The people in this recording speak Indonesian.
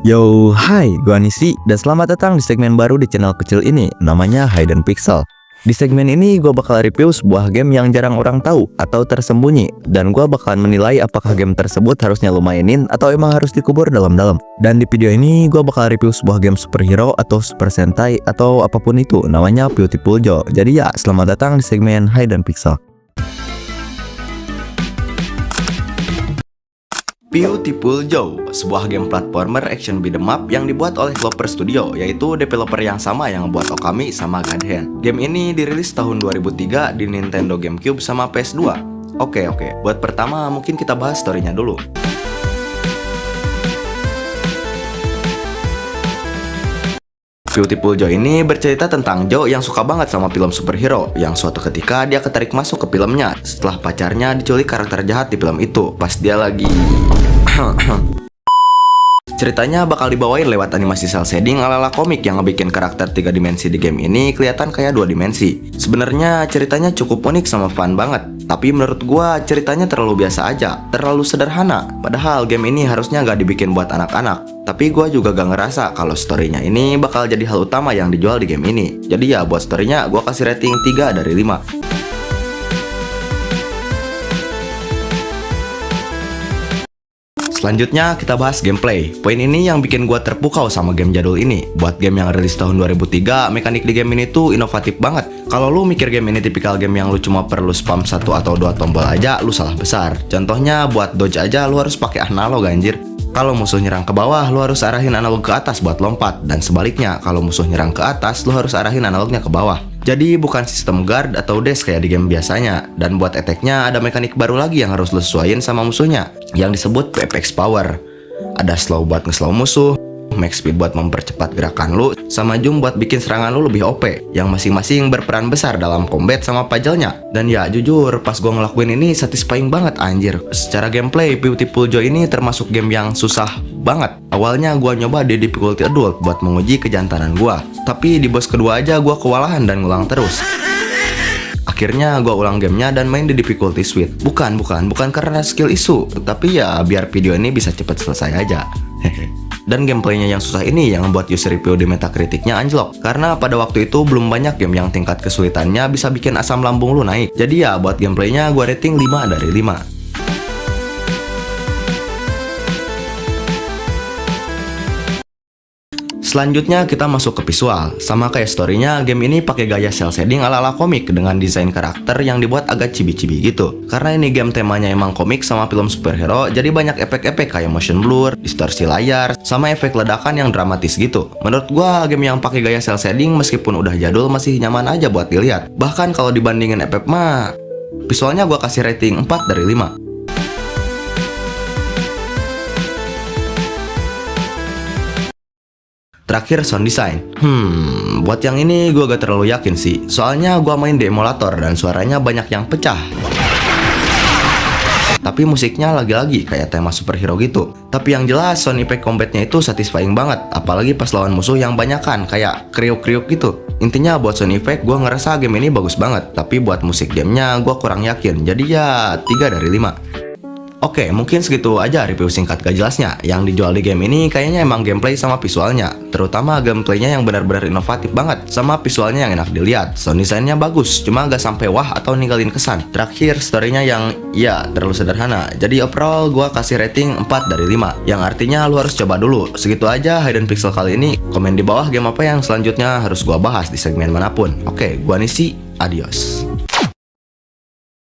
Yo, hai, gua Nisi dan selamat datang di segmen baru di channel kecil ini, namanya Hidden Pixel. Di segmen ini gua bakal review sebuah game yang jarang orang tahu atau tersembunyi, dan gua bakalan menilai apakah game tersebut harusnya lu mainin atau emang harus dikubur dalam-dalam. Dan di video ini gua bakal review sebuah game superhero atau Super Sentai atau apapun itu, namanya Beautiful Joe. Jadi ya, selamat datang di segmen Hidden Pixel. Beautiful Joe, sebuah game platformer action beat'em up yang dibuat oleh Clover Studio, yaitu developer yang sama yang membuat Okami sama God Hand. Game ini dirilis tahun 2003 di Nintendo GameCube sama PS2. Oke, buat pertama mungkin kita bahas storynya dulu. Beautiful Joe ini bercerita tentang Joe yang suka banget sama film superhero, yang suatu ketika dia ketarik masuk ke filmnya setelah pacarnya diculik karakter jahat di film itu pas dia lagi ceritanya bakal dibawain lewat animasi cel shading ala-ala komik yang ngebikin karakter 3 dimensi di game ini kelihatan kayak 2 dimensi. Sebenarnya ceritanya cukup unik sama fun banget, tapi menurut gua ceritanya terlalu biasa aja, terlalu sederhana. Padahal game ini harusnya nggak dibikin buat anak-anak. Tapi gua juga gak ngerasa kalau storynya ini bakal jadi hal utama yang dijual di game ini. Jadi ya buat storynya gua kasih rating 3 dari 5. Selanjutnya kita bahas gameplay. Poin ini yang bikin gua terpukau sama game jadul ini. Buat game yang rilis tahun 2003, mekanik di game ini tuh inovatif banget. Kalau lu mikir game ini tipikal game yang lu cuma perlu spam 1 atau 2 tombol aja, lu salah besar. Contohnya buat dodge aja lu harus pakai analog anjir. Kalau musuh nyerang ke bawah, lu harus arahin analog ke atas buat lompat. Dan sebaliknya, kalau musuh nyerang ke atas, lu harus arahin analognya ke bawah. Jadi bukan sistem guard atau dash kayak di game biasanya. Dan buat attack-nya ada mekanik baru lagi yang harus lu sesuaiin sama musuhnya, yang disebut PPX Power. Ada slow buat nge-slow musuh, max speed buat mempercepat gerakan lu, sama zoom buat bikin serangan lu lebih OP, yang masing-masing berperan besar dalam combat sama puzzle-nya. Dan ya jujur, pas gua ngelakuin ini satisfying banget anjir. Secara gameplay, Beautiful Joe ini termasuk game yang susah banget. Awalnya gua nyoba di difficulty adult buat menguji kejantanan gua, tapi di boss kedua aja gua kewalahan dan ngulang terus. Akhirnya gua ulang gamenya dan main di difficulty sweet. Bukan karena skill issue, tapi ya biar video ini bisa cepet selesai aja. Dan gameplaynya yang susah ini yang membuat user review di Metacriticnya anjlok, karena pada waktu itu belum banyak game yang tingkat kesulitannya bisa bikin asam lambung lu naik. Jadi ya buat gameplaynya gua rating 5 dari 5. Selanjutnya kita masuk ke visual. Sama kayak storynya, game ini pakai gaya cel shading ala-ala komik dengan desain karakter yang dibuat agak chibi-chibi gitu. Karena ini game temanya emang komik sama film superhero, jadi banyak efek-efek kayak motion blur, distorsi layar, sama efek ledakan yang dramatis gitu. Menurut gua game yang pakai gaya cel shading meskipun udah jadul masih nyaman aja buat dilihat. Bahkan kalau dibandingin FF mah, visualnya gua kasih rating 4 dari 5. Terakhir sound design. Buat yang ini gue gak terlalu yakin sih. Soalnya gue main di emulator dan suaranya banyak yang pecah. Tapi musiknya lagi-lagi kayak tema superhero gitu. Tapi yang jelas sound effect combatnya itu satisfying banget. Apalagi pas lawan musuh yang banyakan kayak kriuk-kriuk gitu. Intinya buat sound effect gue ngerasa game ini bagus banget. Tapi buat musik gamenya gue kurang yakin. Jadi ya 3 dari 5. Oke, mungkin segitu aja review singkat gak jelasnya. Yang dijual di game ini kayaknya emang gameplay sama visualnya. Terutama gameplaynya yang benar-benar inovatif banget, sama visualnya yang enak dilihat. Sound desainnya bagus, cuma gak sampai wah atau ninggalin kesan. Terakhir, storynya yang ya terlalu sederhana. Jadi overall gua kasih rating 4 dari 5, yang artinya lu harus coba dulu. Segitu aja Hidden Pixel kali ini. Komen di bawah game apa yang selanjutnya harus gua bahas di segmen manapun. Oke, gua Nisi, adios.